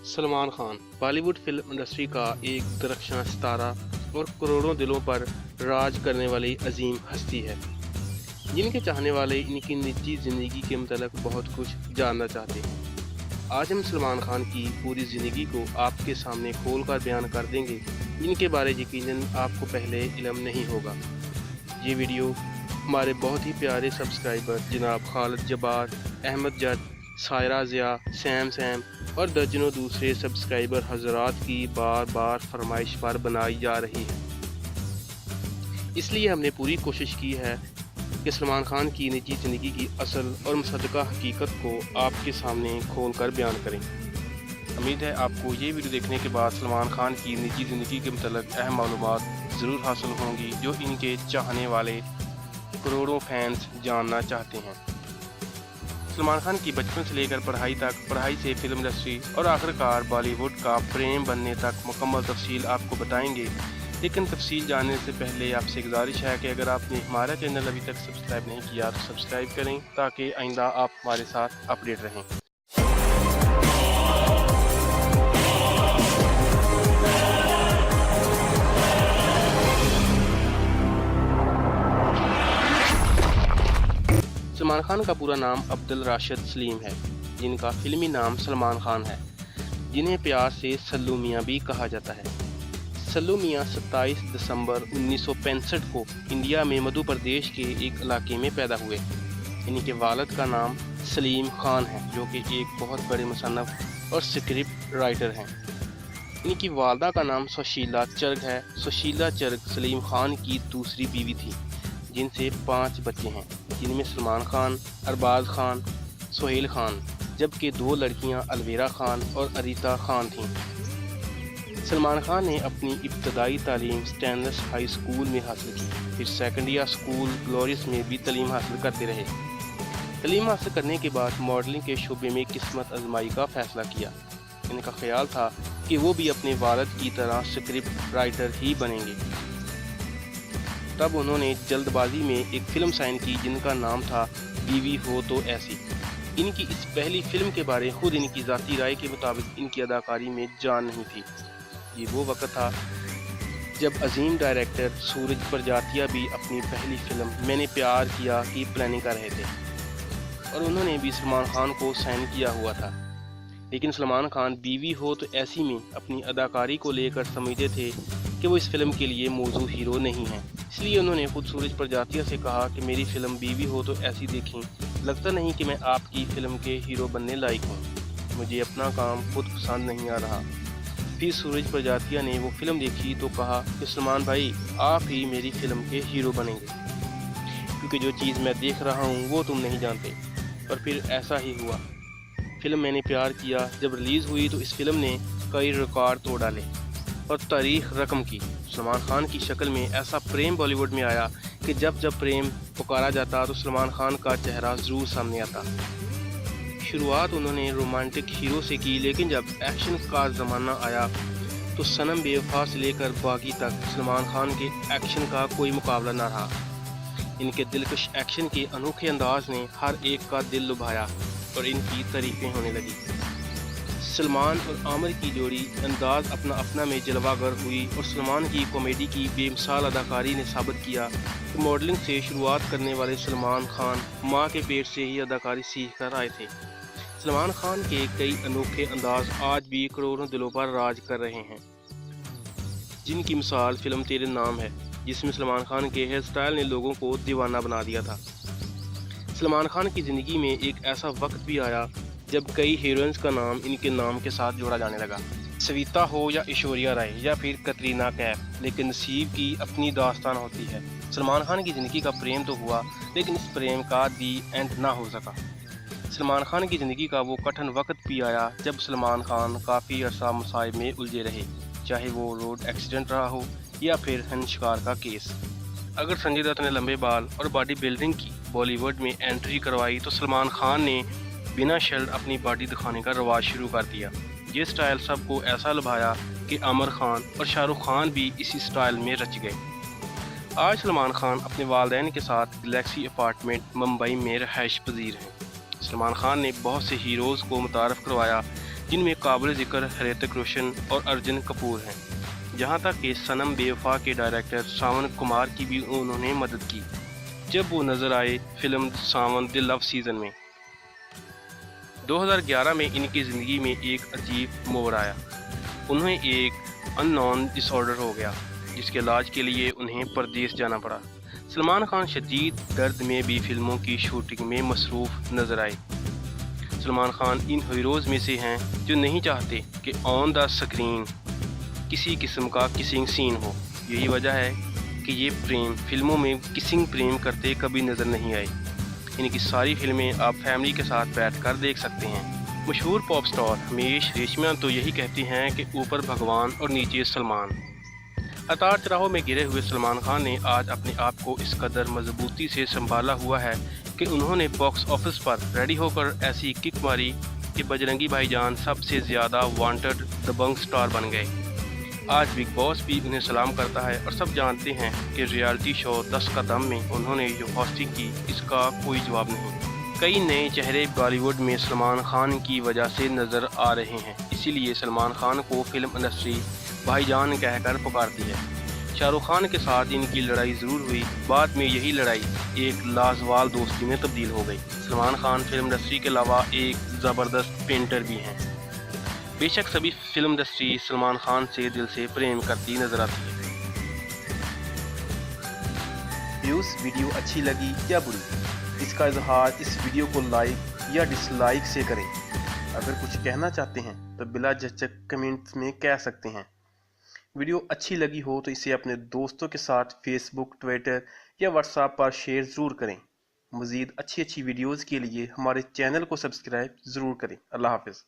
Salman Khan Bollywood film industry का एक दरख्शां सितारा और करोड़ों दिलों पर राज करने वाली अजीम हस्ती है, जिनके चाहने वाले इनकी निजी ज़िंदगी के मतलब बहुत कुछ जानना चाहते हैं। आज हम सलमान खान की पूरी ज़िंदगी को आपके सामने खोल कर बयान कर देंगे, जिनके बारे यकीनन आपको पहले इल्म नहीं होगा। ये वीडियो हमारे बहुत ही प्यारे सब्सक्राइबर जनाब खालिद जब्बार, अहमद जट, सायरा ज़िया, सैम और दर्जनों दूसरे सब्सक्राइबर हजरात की बार बार फरमाइश पर बनाई जा रही है। इसलिए हमने पूरी कोशिश की है कि सलमान खान की निजी ज़िंदगी की असल और मुसद्दका हकीकत को आपके सामने खोल कर बयान करें। उम्मीद है आपको ये वीडियो देखने के बाद सलमान खान की निजी ज़िंदगी के मतलब अहम मालूमात ज़रूर हासिल होंगी, जो इनके चाहने वाले करोड़ों फैंस जानना चाहते हैं। सलमान खान की बचपन से लेकर पढ़ाई तक, पढ़ाई से फिल्म इंडस्ट्री और आखिरकार बॉलीवुड का प्रेम बनने तक मुकम्मल तफसील आपको बताएंगे। लेकिन तफसील जानने से पहले आपसे गुजारिश है कि अगर आपने हमारा चैनल अभी तक सब्सक्राइब नहीं किया तो सब्सक्राइब करें, ताकि आइंदा आप हमारे साथ अपडेट रहें। सलमान खान का पूरा नाम अब्दुल राशिद सलीम है, जिनका फिल्मी नाम सलमान खान है, जिन्हें प्यार से सल्लू मियाँ भी कहा जाता है। सल्लू मियाँ 27 दिसंबर 1965 को इंडिया में मध्य प्रदेश के एक इलाके में पैदा हुए। इनके वालिद का नाम सलीम खान है, जो कि एक बहुत बड़े मुसन्निफ और स्क्रिप्ट राइटर हैं। इनकी वालदा का नाम सुशीला चर्ग है। सुशीला चर्ग सलीम खान की दूसरी बीवी थी, जिनसे 5 बच्चे हैं, जिनमें सलमान खान, अरबाज खान, सोहेल खान, जबकि 2 लड़कियां अलवेरा खान और अरीता खान थीं। सलमान खान ने अपनी इब्तदाई तालीम स्टैनलेस हाई स्कूल में हासिल की, फिर सेकेंडरी स्कूल ग्लोरियस में भी तालीम हासिल करते रहे। तालीम हासिल करने के बाद मॉडलिंग के शोबे में किस्मत आजमाई का फैसला किया। इनका ख्याल था कि वो भी अपने वालिद की तरह स्क्रिप्ट राइटर ही बनेंगे। तब उन्होंने जल्दबाजी में एक फ़िल्म साइन की, जिनका नाम था बीवी हो तो ऐसी। इनकी इस पहली फ़िल्म के बारे खुद इनकी ज़ाती राय के मुताबिक इनकी अदाकारी में जान नहीं थी। ये वो वक्त था जब अजीम डायरेक्टर सूरज प्रजातिया भी अपनी पहली फ़िल्म मैंने प्यार किया की प्लानिंग कर रहे थे, और उन्होंने भी सलमान खान को साइन किया हुआ था। लेकिन सलमान खान बीवी हो तो ऐसी में अपनी अदाकारी को लेकर समझते थे कि वो इस फिल्म के लिए मौजू हीरो नहीं हैं। इसलिए उन्होंने खुद सूरज प्रजातिया से कहा कि मेरी फ़िल्म बीवी हो तो ऐसी देखें, लगता नहीं कि मैं आपकी फ़िल्म के हीरो बनने लायक हूँ, मुझे अपना काम खुद पसंद नहीं आ रहा। फिर सूरज प्रजातिया ने वो फ़िल्म देखी तो कहा कि सलमान भाई, आप ही मेरी फ़िल्म के हीरो बनेंगे, क्योंकि जो चीज़ मैं देख रहा हूँ वो तुम नहीं जानते। और फिर ऐसा ही हुआ। फ़िल्म मैंने प्यार किया जब रिलीज़ हुई तो इस फिल्म ने कई रिकॉर्ड तोड़ डाले और तारीख रकम की। सलमान खान की शक्ल में ऐसा प्रेम बॉलीवुड में आया कि जब जब प्रेम पुकारा जाता तो सलमान खान का चेहरा ज़रूर सामने आता। शुरुआत उन्होंने रोमांटिक हीरो से की, लेकिन जब एक्शन का ज़माना आया तो सनम बेवफा से लेकर बागी तक सलमान खान के एक्शन का कोई मुकाबला न रहा। इनके दिलकश एक्शन के अनोखे अंदाज ने हर एक का दिल लुभाया और इनकी तारीफें होने लगी। सलमान और आमिर की जोड़ी अंदाज अपना अपना में जलवागर हुई, और सलमान की कॉमेडी की बेमिसाल अदाकारी ने साबित किया कि मॉडलिंग से शुरुआत करने वाले सलमान खान मां के पेट से ही अदाकारी सीख कर आए थे। सलमान खान के कई अनोखे अंदाज आज भी करोड़ों दिलों पर राज कर रहे हैं, जिनकी मिसाल फिल्म तेरे नाम है, जिसमें सलमान खान के हेयर स्टाइल ने लोगों को दीवाना बना दिया था। सलमान खान की ज़िंदगी में एक ऐसा वक्त भी आया जब कई हीरोइंस का नाम इनके नाम के साथ जोड़ा जाने लगा। सविता हो या ऐश्वर्या राय या फिर कतरीना कैफ, लेकिन नसीब की अपनी दास्तान होती है। सलमान खान की ज़िंदगी का प्रेम तो हुआ, लेकिन इस प्रेम का दी एंड ना हो सका। सलमान खान की ज़िंदगी का वो कठिन वक्त भी आया जब सलमान खान काफ़ी अरसा मसाइब में उलझे रहे, चाहे वो रोड एक्सीडेंट रहा हो या फिर हन शिकार का केस। अगर संजय दत्त ने लंबे बाल और बॉडी बिल्डिंग की बॉलीवुड में एंट्री करवाई तो सलमान खान ने बिना शर्ट अपनी बॉडी दिखाने का रवाज शुरू कर दिया। ये स्टाइल सबको ऐसा लुभाया कि आमिर खान और शाहरुख खान भी इसी स्टाइल में रच गए। आज सलमान खान अपने वालिदैन के साथ गैलेक्सी अपार्टमेंट मुंबई में रहायश पजीर हैं। सलमान खान ने बहुत से हीरोज़ को मुतारफ़ करवाया, जिनमें काबिल ज़िक्र ऋतिक रोशन और अर्जुन कपूर हैं। जहां तक कि सनम बेवफा के डायरेक्टर सावन कुमार की भी उन्होंने मदद की जब वो नज़र आए film Sawan the love season में। 2011 में इनकी ज़िंदगी में एक अजीब मोड़ आया। उन्हें एक अननोन डिसऑर्डर हो गया जिसके इलाज के लिए उन्हें परदेश जाना पड़ा। सलमान खान शदीद दर्द में भी फिल्मों की शूटिंग में मसरूफ़ नज़र आए। सलमान खान इन हीरोज़ में से हैं जो नहीं चाहते कि ऑन द स्क्रीन किसी किस्म का किसिंग सीन हो। यही वजह है कि ये फिल्मों में किसिंग प्रेम करते कभी नज़र नहीं आए। इनकी सारी फिल्में आप फैमिली के साथ बैठकर देख सकते हैं। मशहूर पॉप स्टार रमेश रेशमिया तो यही कहती हैं कि ऊपर भगवान और नीचे सलमान। उतार चढ़ाव में गिरे हुए सलमान खान ने आज अपने आप को इस कदर मजबूती से संभाला हुआ है कि उन्होंने बॉक्स ऑफिस पर रेडी होकर ऐसी किक मारी कि बजरंगी भाईजान सबसे ज़्यादा वांटेड दबंग स्टार बन गए। आज बिग बॉस भी उन्हें सलाम करता है और सब जानते हैं कि रियलिटी शो 10 का दम में उन्होंने जो होस्टिंग की इसका कोई जवाब नहीं। कई नए चेहरे बॉलीवुड में सलमान खान की वजह से नज़र आ रहे हैं, इसीलिए सलमान खान को फिल्म इंडस्ट्री भाईजान कहकर पुकारती है। शाहरुख खान के साथ इनकी लड़ाई ज़रूर हुई, बाद में यही लड़ाई एक लाजवाल दोस्ती में तब्दील हो गई। सलमान खान फिल्म इंडस्ट्री के अलावा एक ज़बरदस्त पेंटर भी हैं। बेशक सभी फिल्म इंडस्ट्री सलमान खान से दिल से प्रेम करती नजर आती है। व्यूज़ वीडियो अच्छी लगी या बुरी, इसका इजहार इस वीडियो को लाइक या डिसलाइक से करें। अगर कुछ कहना चाहते हैं तो बिला झिझक कमेंट्स में कह सकते हैं। वीडियो अच्छी लगी हो तो इसे अपने दोस्तों के साथ फेसबुक, ट्विटर या व्हाट्सएप पर शेयर ज़रूर करें। मज़ीद अच्छी वीडियोज़ के लिए हमारे चैनल को सब्सक्राइब ज़रूर करें। अल्लाह हाफ़िज़।